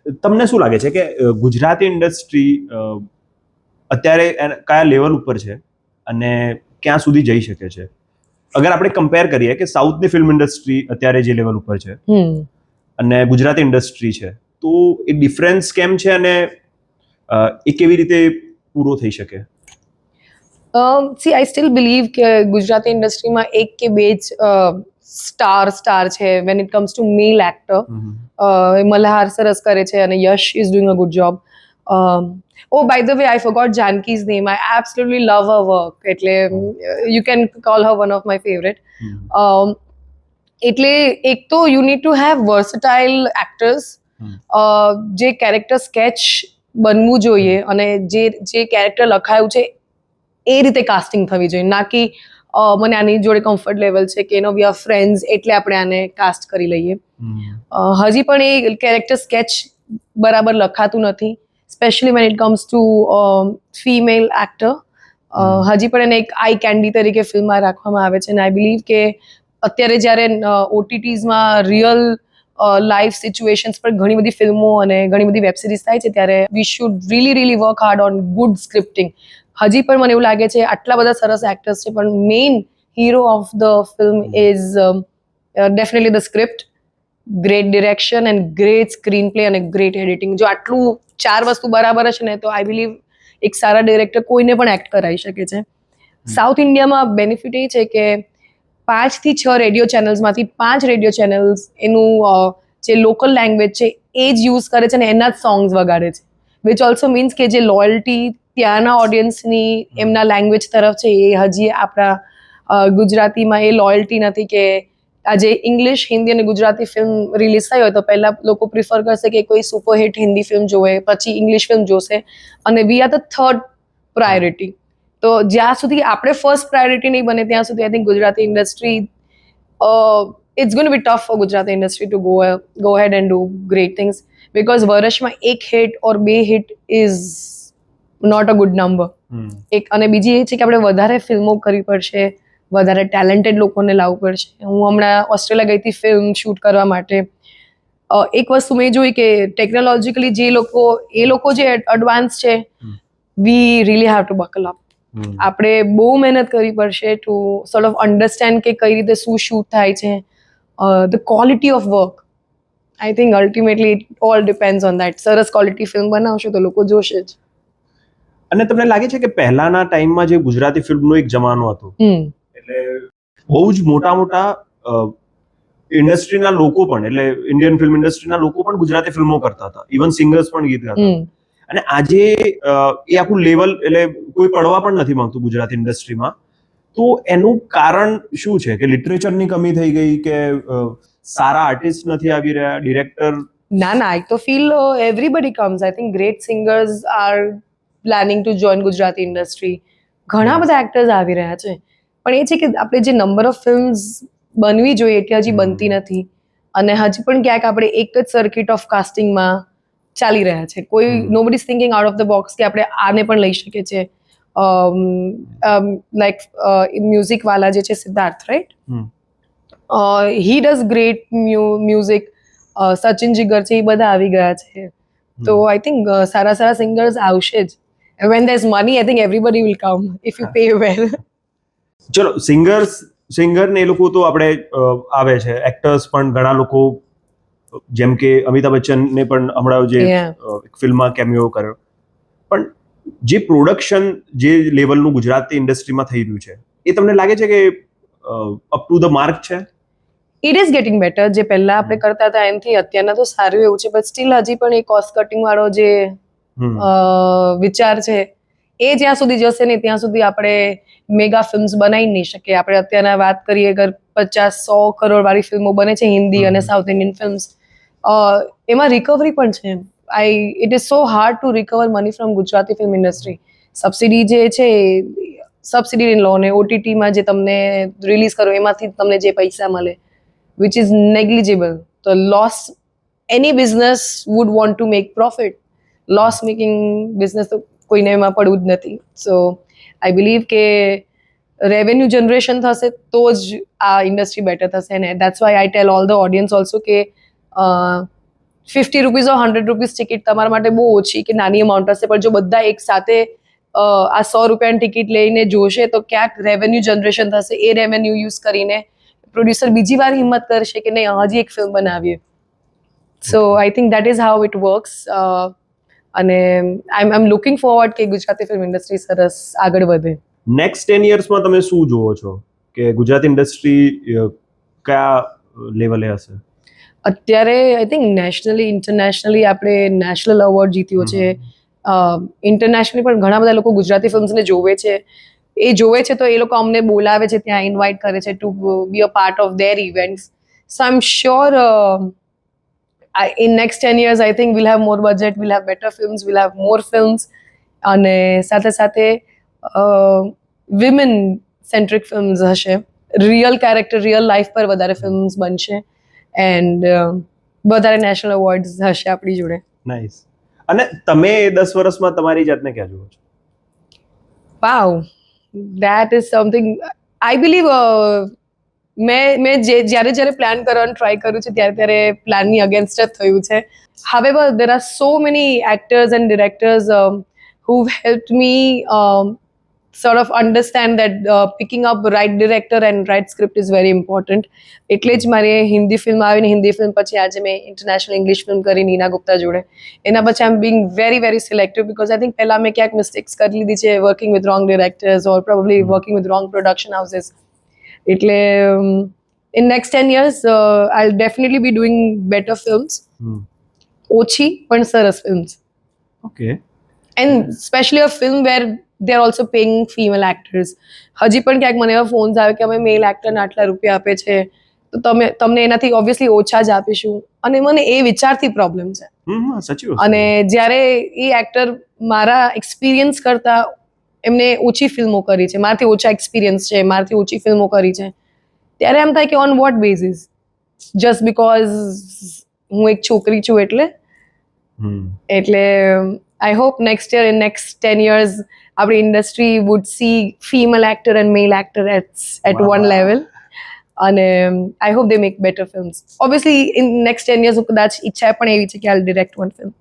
તમને શું લાગે છે કે ગુજરાતી ઇન્ડસ્ટ્રી અત્યારે કયા લેવલ ઉપર છે અને ક્યાં સુધી જઈ શકે છે? અગર આપણે કમ્પેર કરીએ કે સાઉથની ફિલ્મ ઇન્ડસ્ટ્રી અત્યારે જે લેવલ ઉપર છે અને ગુજરાતી ઇન્ડસ્ટ્રી છે, તો એ ડિફરન્સ કેમ છે અને એ કેવી રીતે પૂરો થઈ શકે? સી આઈ સ્ટીલ બિલીવ કે ગુજરાતી ઇન્ડસ્ટ્રીમાં એક કે બે જ સ્ટાર છે when it comes to male actor. Malhar સરસ કરે છે અને Yash is doing a good job. Oh, by the way, I forgot Janki's name. I absolutely love her work. એટલે you can call her one of my favorite. એટલે એક તો you need to have versatile actors. જે character sketch બનવું જોઈએ અને જે character લખાયું છે એ રીતે કાસ્ટિંગ થવી જોઈએ, ના કે મને આની જોડે કમ્ફર્ટ લેવલ છે કે વી આર ફ્રેન્ડ્સ એટલે આપણે આને કાસ્ટ કરી લઈએ. હજી પણ એ કેરેક્ટર સ્કેચ બરાબર લખાતું નથી, specially van it comes two female actor. હજી પણ એને એક આઈ કેન્ડી તરીકે ફિલ્મમાં રાખવામાં આવે છે અને આઈ બિલીવ કે અત્યારે જ્યારે ઓટીટીઝમાં રિયલ લાઈફ સિચ્યુએશન્સ પર ઘણી બધી ફિલ્મો અને ઘણી બધી વેબ સિરીઝ થાય છે ત્યારે we should really work hard on good scripting. હજી પણ મને એવું લાગે છે આટલા બધા સરસ એક્ટર્સ છે પણ main hero of the film is definitely the script, great direction and great screen play અને ગ્રેટ એડિટિંગ. જો આટલું 4 વસ્તુ બરાબર હશે ને તો આઈ બિલીવ એક સારા ડિરેક્ટર કોઈને પણ એક્ટ કરાવી શકે છે. સાઉથ ઇન્ડિયામાં બેનિફિટ એ છે કે 5 થી 6 રેડિયો ચેનલ્સમાંથી 5 રેડિયો ચેનલ્સ એનું જે લોકલ લેંગ્વેજ છે એ જ યુઝ કરે છે અને એના જ સોંગ્સ વગાડે છે, વિચ ઓલ્સો મીન્સ કે જે લોયલ્ટી ત્યાંના ઓડિયન્સની એમના લેંગ્વેજ તરફ છે એ હજી આપણા ગુજરાતીમાં એ લોયલ્ટી નથી કે આજે ઇંગ્લિશ, હિન્દી અને ગુજરાતી ફિલ્મ રિલીઝ થઈ હોય તો પહેલાં લોકો પ્રિફર કરશે કે કોઈ સુપરહિટ હિન્દી ફિલ્મ જોવે, પછી ઇંગ્લિશ ફિલ્મ જોશે અને we are the third priority. તો જ્યાં સુધી આપણે ફર્સ્ટ પ્રાયોરિટી નહીં બને ત્યાં સુધી I think Gujarati industry it's gonna be tough for Gujarati industry to go ahead and do great things, because વર્ષમાં એક hit or 2 hit is not a good number. એક અને બીજી એ છે કે આપણે વધારે ફિલ્મો કરવી પડશે, વધારે ટેલેન્ટેડ લોકોને લાવવું પડશે. હું હમણાં ઓસ્ટ્રેલિયા ગઈ હતી ફિલ્મ શૂટ કરવા માટે. એક વસ્તુ મેં જોઈ કે ટેકનોલોજીકલી એ લોકો જે એડવાન્સ છે, we really have to buckle up. આપણે બહુ મહેનત કરવી પડશે ટુ સોર્ટ ઓફ અન્ડરસ્ટેન્ડ કે કઈ રીતે શું શૂટ થાય છે, the quality of work. I think ultimately it all depends on that. સરસ ક્વોલિટી ફિલ્મ બનાવશો તો લોકો જોશે જ. અને તમને લાગે છે કે પહેલાના ટાઈમમાં જે ગુજરાતી ફિલ્મનો એક જમાનો હતો, એટલે બહુ જ મોટા ઇન્ડસ્ટ્રીના લોકો પણ, એટલે ઇન્ડિયન ફિલ્મ ઇન્ડસ્ટ્રીના લોકો પણ ગુજરાતી ફિલ્મો કરતા હતા, ઇવન સિંગર્સ પણ ગીત ગાતા હતા. અને આજે એ આખું લેવલ એટલે કોઈ પડવા પણ નથી માંગતું ગુજરાતી ઇન્ડસ્ટ્રીમાં. તો એનું કારણ શું છે? કે લિટરેચરની કમી થઈ ગઈ કે સારા આર્ટિસ્ટ નથી આવી રહ્યા, ડિરેક્ટર? ના, આઈ તો feel everybody comes. I think great singers R planning to join Gujarati industry. ઘણા બધા એક્ટર્સ આવી રહ્યા છે, પણ એ છે કે આપણે જે નંબર ઓફ ફિલ્મ્સ બનવી જોઈએ એટલી હજી બનતી નથી અને હજી પણ ક્યાંક આપણે એક જ સર્કિટ ઓફ કાસ્ટિંગમાં ચાલી રહ્યા છે. કોઈ nobody is thinking out of the box કે આપણે આને પણ લઈ શકીએ છીએ. લાઈક મ્યુઝિક વાલા જે છે Siddharth, right? He does great music. Sachin Jigar છે, એ બધા આવી ગયા છે. તો આઈ થિંક સારા સિંગર્સ આવશે જ. When there is money I think everybody will come if you pay well. ચલો, સિંગર ને એ લોકો તો આપણે આવે છે, એક્ટર્સ પણ ઘણા લોકો, જેમ કે અમિતાભ બચ્ચનને પણ હમણાં જે ફિલ્મમાં કેમિયો કર્યો, પણ જે પ્રોડક્શન જે લેવલનું ગુજરાતી ઇન્ડસ્ટ્રીમાં થઈ રહ્યું છે એ તમને લાગે છે કે અપ ટુ ધ માર્ક છે? It is getting better. જે પહેલા આપણે કરતા હતા એનાથી અત્યારના તો સારું એવું છે, બટ સ્ટીલ હજી પણ એ કોસ્ટ કટિંગ વાળો જે વિચાર છે એ જ્યાં સુધી જશે ને ત્યાં સુધી આપણે મેગા ફિલ્મ્સ બનાવી નહીં શકીએ. આપણે અત્યારના વાત કરીએ અગર 50-100 કરોડ વાળી ફિલ્મો બને છે હિન્દી અને સાઉથ ઇન્ડિયન ફિલ્મ્સ, એમાં રિકવરી પણ છે. It is so hard two recover money from Gujarati film industry. Subsidy જે છે સબસિડી લો ને ઓટીટીમાં જે તમને રિલીઝ કરો એમાંથી તમને જે પૈસા મળે, which is negligible. The loss, any business would want to make profit. Loss making business તો કોઈને એમાં પડવું જ નથી. સો આઈ બિલીવ કે રેવન્યુ જનરેશન થશે તો જ આ ઇન્ડસ્ટ્રી બેટર થશે ને that's why I tell all the audience also કે ₹50 or ₹100 ટિકિટ તમારા માટે બહુ ઓછી કે નાની અમાઉન્ટ હશે, પણ જો બધા એક સાથે આ ₹100 ટિકિટ લઈને જોશે તો ક્યાંક રેવન્યુ જનરેશન થશે. એ રેવન્યુ યુઝ કરીને પ્રોડ્યુસર બીજી વાર હિંમત કરશે કે નહીં હજી એક ફિલ્મ બનાવીએ. So I think that is how it works. અને આઈ એમ લુકિંગ ફોરવર્ડ કે ગુજરાતી ફિલ્મ ઇન્ડસ્ટ્રી સરસ આગળ વધે. નેક્સ્ટ 10 yearsમાં તમે શું જોવો છો કે ગુજરાતી ઇન્ડસ્ટ્રી કયા લેવલે હશે? અત્યારે આઈ થિંક નેશનલી ઇન્ટરનેશનલી આપણે નેશનલ એવોર્ડ જીત્યો છે. ઇન્ટરનેશનલી પણ ઘણા બધા લોકો ગુજરાતી ફિલ્મ્સને જોવે છે. એ જોવે છે તો એ લોકો અમને બોલાવે છે, ત્યાં ઇન્વાઇટ કરે છે to be a part of their events. So I am sure in next 10 years I think we'll have more budget, we'll have better films, we'll have more films, અને સાથે સાથે women centric films હશે, real character real life પર વધારે films બનશે, and વધારે national awards હશે આપણી જોડે. નાઇસ. અને તમે 10 વર્ષમાં તમારી જાતને ક્યાં જુઓ છો? વાવ, that is something I believe મેં જ્યારે પ્લાન કરવાનું ટ્રાય કર્યું છે ત્યારે પ્લાનની અગેન્સ્ટ જ થયું છે. However, there are so many actors and directors who've helped me sort of understand that picking up right director and right script is very important. એટલે જ મારી હિન્દી ફિલ્મ આવીને હિન્દી ફિલ્મ પછી આજે મેં ઇન્ટરનેશનલ ઇંગ્લિશ ફિલ્મ કરી નીના ગુપ્તા જોડે. એના પછી I am being very very selective because I think પહેલાં મેં ક્યાંક મિસ્ટેક્સ કરી લીધી છે working with wrong directors or probably working with wrong production houses. એટલે in next 10 years I'll definitely be doing better films. ઓછી પણ સરસ films. Okay. And especially a film where they're also paying female actors. હજી પણ ક્યાંક મને એવા phones આવે કે અમે મેલ એક્ટરને આટલા રૂપિયા આપે છે તો તમને એનાથી ઓબ્વિયસલી ઓછા જ આપીશું, અને મને એ વિચારથી પ્રોબ્લેમ છે. સાચી વાત. અને જ્યારે એ એક્ટર મારા એક્સપિરિયન્સ કરતા એમને ઓછી ફિલ્મો કરી છે, મારાથી ઓછા એક્સપિરિયન્સ છે, મારાથી ઓછી ફિલ્મો કરી છે, ત્યારે એમ થાય કે on what basis, just because હું એક છોકરી છું એટલે I hope next year in next 10 years આપણી industry would see female actor and male actor at one level, અને I hope they make better films. Obviously in next 10 years કદાચ ઈચ્છા પણ એવી છે કે આઈ ડિરેક્ટ વન ફિલ્મ.